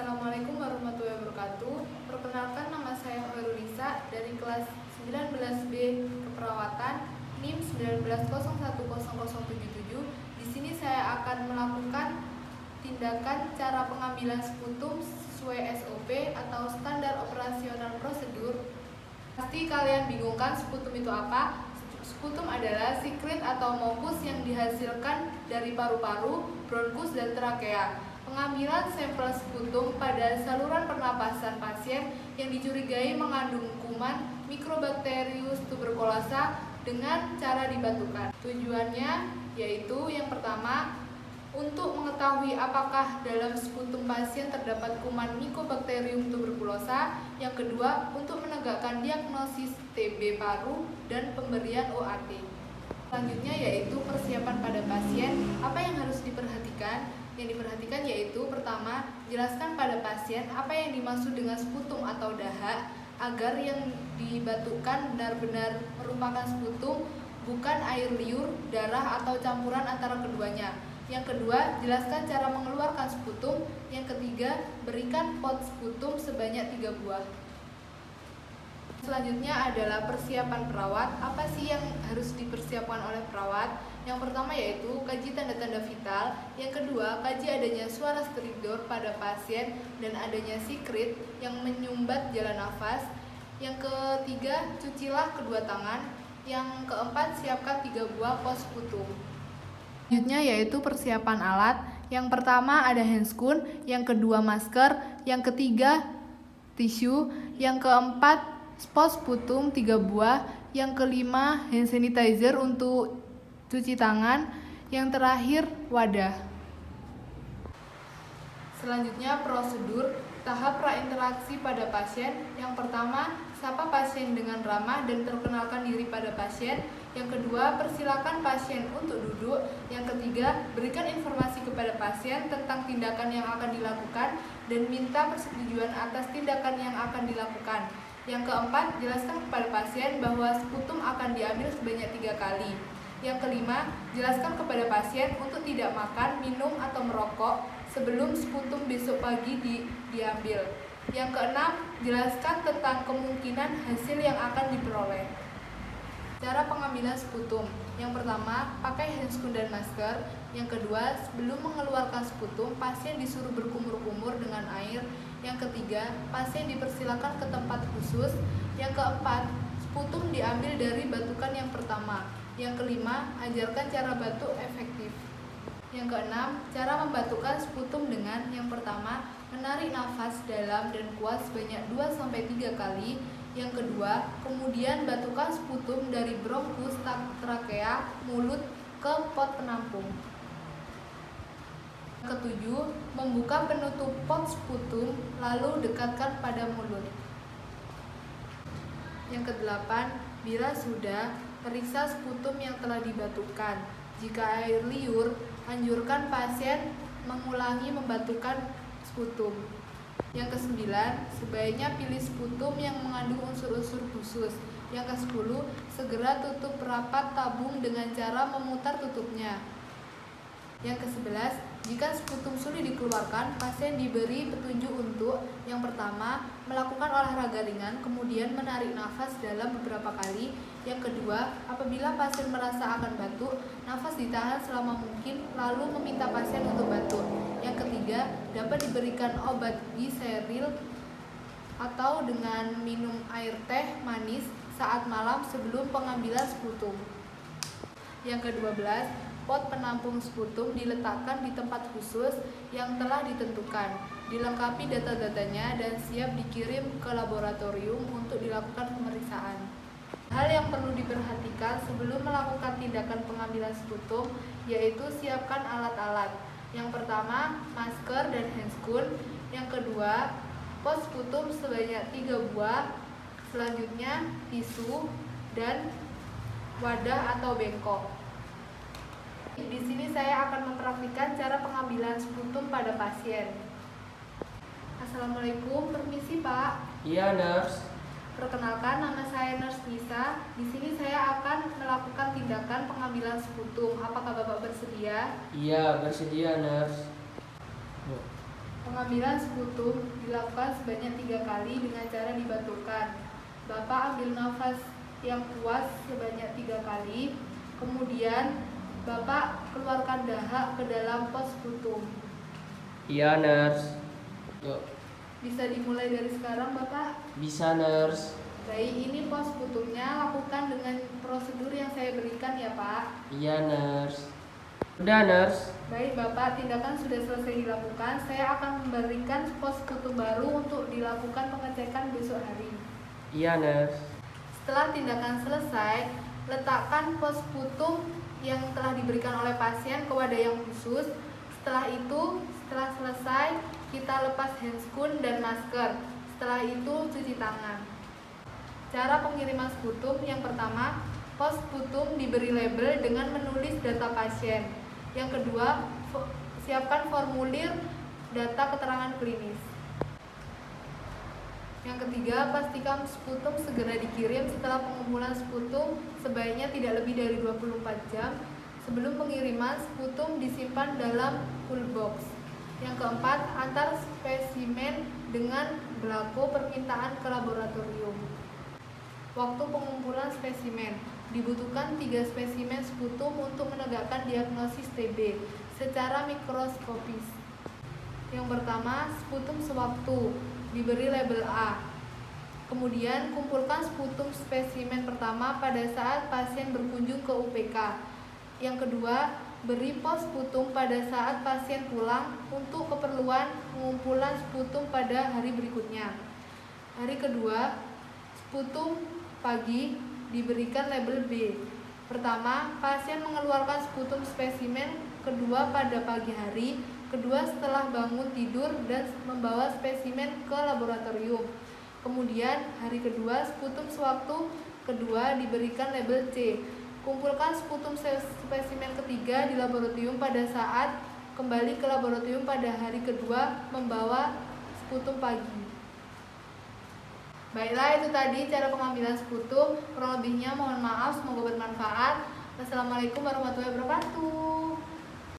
Assalamualaikum warahmatullahi wabarakatuh. Perkenalkan, nama saya Hoirunisa dari kelas 19B Keperawatan NIM 19010077. Di sini saya akan melakukan tindakan cara pengambilan sputum sesuai SOP atau standar operasional prosedur. Pasti kalian bingung kan sputum itu apa? Sputum adalah sekret atau mukus yang dihasilkan dari paru-paru, bronkus, dan trakea. Pengambilan sampel sputum pada saluran pernapasan pasien yang dicurigai mengandung kuman Microbacterius tuberculosa dengan cara dibatukan. Tujuannya yaitu yang pertama, untuk mengetahui apakah dalam sputum pasien terdapat kuman Mycobacterium tuberculosa. Yang kedua, untuk menegakkan diagnosis TB paru dan pemberian OAT. Selanjutnya yaitu persiapan pada pasien. Apa yang harus diperhatikan? Yang diperhatikan yaitu pertama, jelaskan pada pasien apa yang dimaksud dengan sputum atau dahak agar yang dibatukan benar-benar merupakan sputum, bukan air liur, darah, atau campuran antara keduanya. Yang kedua, jelaskan cara mengeluarkan sputum. Yang ketiga, berikan pot sputum sebanyak 3 buah. Selanjutnya adalah persiapan perawat. Apa sih yang harus dipersiapkan oleh perawat? Yang pertama yaitu kaji tanda-tanda vital. Yang kedua, kaji adanya suara stridor pada pasien dan adanya sekret yang menyumbat jalan nafas. Yang ketiga, cucilah kedua tangan. Yang keempat, siapkan 3 buah pos sputum. Selanjutnya yaitu persiapan alat. Yang pertama ada handscoon, yang kedua masker, yang ketiga tisu, yang keempat pos sputum 3 buah, yang kelima hand sanitizer untuk cuci tangan, yang terakhir wadah. Selanjutnya prosedur tahap prainteraksi pada pasien. Yang pertama, sapa pasien dengan ramah dan perkenalkan diri pada pasien. Yang kedua, persilakan pasien untuk duduk. Yang ketiga, berikan informasi kepada pasien tentang tindakan yang akan dilakukan dan minta persetujuan atas tindakan yang akan dilakukan. Yang keempat, jelaskan kepada pasien bahwa sputum akan diambil sebanyak 3 kali. Yang kelima, jelaskan kepada pasien untuk tidak makan, minum, atau merokok sebelum sputum besok pagi diambil. Yang keenam, jelaskan tentang kemungkinan hasil yang akan diperoleh. Cara pengambilan sputum. Yang pertama, pakai handscoon dan masker. Yang kedua, sebelum mengeluarkan sputum, pasien disuruh berkumur-kumur dengan air. Yang ketiga, pasien dipersilakan ke tempat khusus. Yang keempat, sputum diambil dari batukan yang pertama. Yang kelima, ajarkan cara batuk efektif. Yang keenam, cara membatukan sputum dengan yang pertama, menarik nafas dalam dan kuat sebanyak 2-3 kali. Yang kedua, kemudian batukan sputum dari bronkus, trakea, mulut ke pot penampung. Yang ketujuh, membuka penutup pot sputum lalu dekatkan pada mulut. Yang kedelapan, bila sudah, periksa sputum yang telah dibatukan. Jika air liur, anjurkan pasien mengulangi membatukan sputum. Yang kesembilan, sebaiknya pilih sputum yang mengandung unsur-unsur khusus. Yang kesepuluh, segera tutup rapat tabung dengan cara memutar tutupnya. Yang ke-11, jika sputum sulit dikeluarkan, pasien diberi petunjuk untuk yang pertama, melakukan olahraga ringan, kemudian menarik nafas dalam beberapa kali. Yang kedua, apabila pasien merasa akan batuk, nafas ditahan selama mungkin, lalu meminta pasien untuk batuk. Yang ketiga, dapat diberikan obat biseril atau dengan minum air teh manis saat malam sebelum pengambilan sputum. Yang ke-12, pot penampung sputum diletakkan di tempat khusus yang telah ditentukan, dilengkapi data-datanya dan siap dikirim ke laboratorium untuk dilakukan pemeriksaan. Hal yang perlu diperhatikan sebelum melakukan tindakan pengambilan sputum yaitu siapkan alat-alat. Yang pertama, masker dan handscoon. Yang kedua, pot sputum sebanyak 3 buah. Selanjutnya, tisu dan wadah atau bengkok. Di sini saya akan mempraktikkan cara pengambilan sputum pada pasien. Assalamualaikum, permisi Pak. Iya, nurse. Perkenalkan, nama saya Nurse Nisa. Di sini saya akan melakukan tindakan pengambilan sputum. Apakah Bapak bersedia? Iya, bersedia, nurse. Pengambilan sputum dilakukan sebanyak 3 kali dengan cara dibatukan. Bapak ambil nafas yang puas sebanyak 3 kali, kemudian Bapak keluarkan dahak ke dalam pos sputum. Iya, nurse. Yuk. Bisa dimulai dari sekarang, Bapak? Bisa, nurse. Baik, ini pos sputumnya. Lakukan dengan prosedur yang saya berikan ya, Pak. Iya, nurse. Udah, nurse. Baik, Bapak, tindakan sudah selesai dilakukan. Saya akan memberikan pos sputum baru untuk dilakukan pengecekan besok hari. Iya, nurse. Setelah tindakan selesai, letakkan pos sputum yang telah diberikan oleh pasien ke wadah yang khusus. Setelah selesai, kita lepas handscoon dan masker. Setelah itu, cuci tangan. Cara pengiriman sputum yang pertama, pos sputum diberi label dengan menulis data pasien. Yang kedua, siapkan formulir data keterangan klinis. Yang ketiga, pastikan sputum segera dikirim. Setelah pengumpulan sputum, sebaiknya tidak lebih dari 24 jam. Sebelum pengiriman, sputum disimpan dalam cool box. Yang keempat, antar spesimen dengan belako permintaan ke laboratorium. Waktu pengumpulan spesimen, dibutuhkan 3 spesimen sputum untuk menegakkan diagnosis TB secara mikroskopis. Yang pertama, sputum sewaktu, diberi label A. Kemudian, kumpulkan sputum spesimen pertama pada saat pasien berkunjung ke UPK. Yang kedua, beri pos sputum pada saat pasien pulang untuk keperluan pengumpulan sputum pada hari berikutnya. Hari kedua, sputum pagi diberikan label B. Pertama, pasien mengeluarkan sputum spesimen kedua pada pagi hari. Kedua, setelah bangun tidur dan membawa spesimen ke laboratorium. Kemudian, hari kedua, sputum sewaktu kedua diberikan label C. Kumpulkan sputum spesimen ketiga di laboratorium pada saat kembali ke laboratorium pada hari kedua membawa sputum pagi. Baiklah, itu tadi cara pengambilan sputum. Kurang lebihnya mohon maaf, semoga bermanfaat. Wassalamualaikum warahmatullahi wabarakatuh.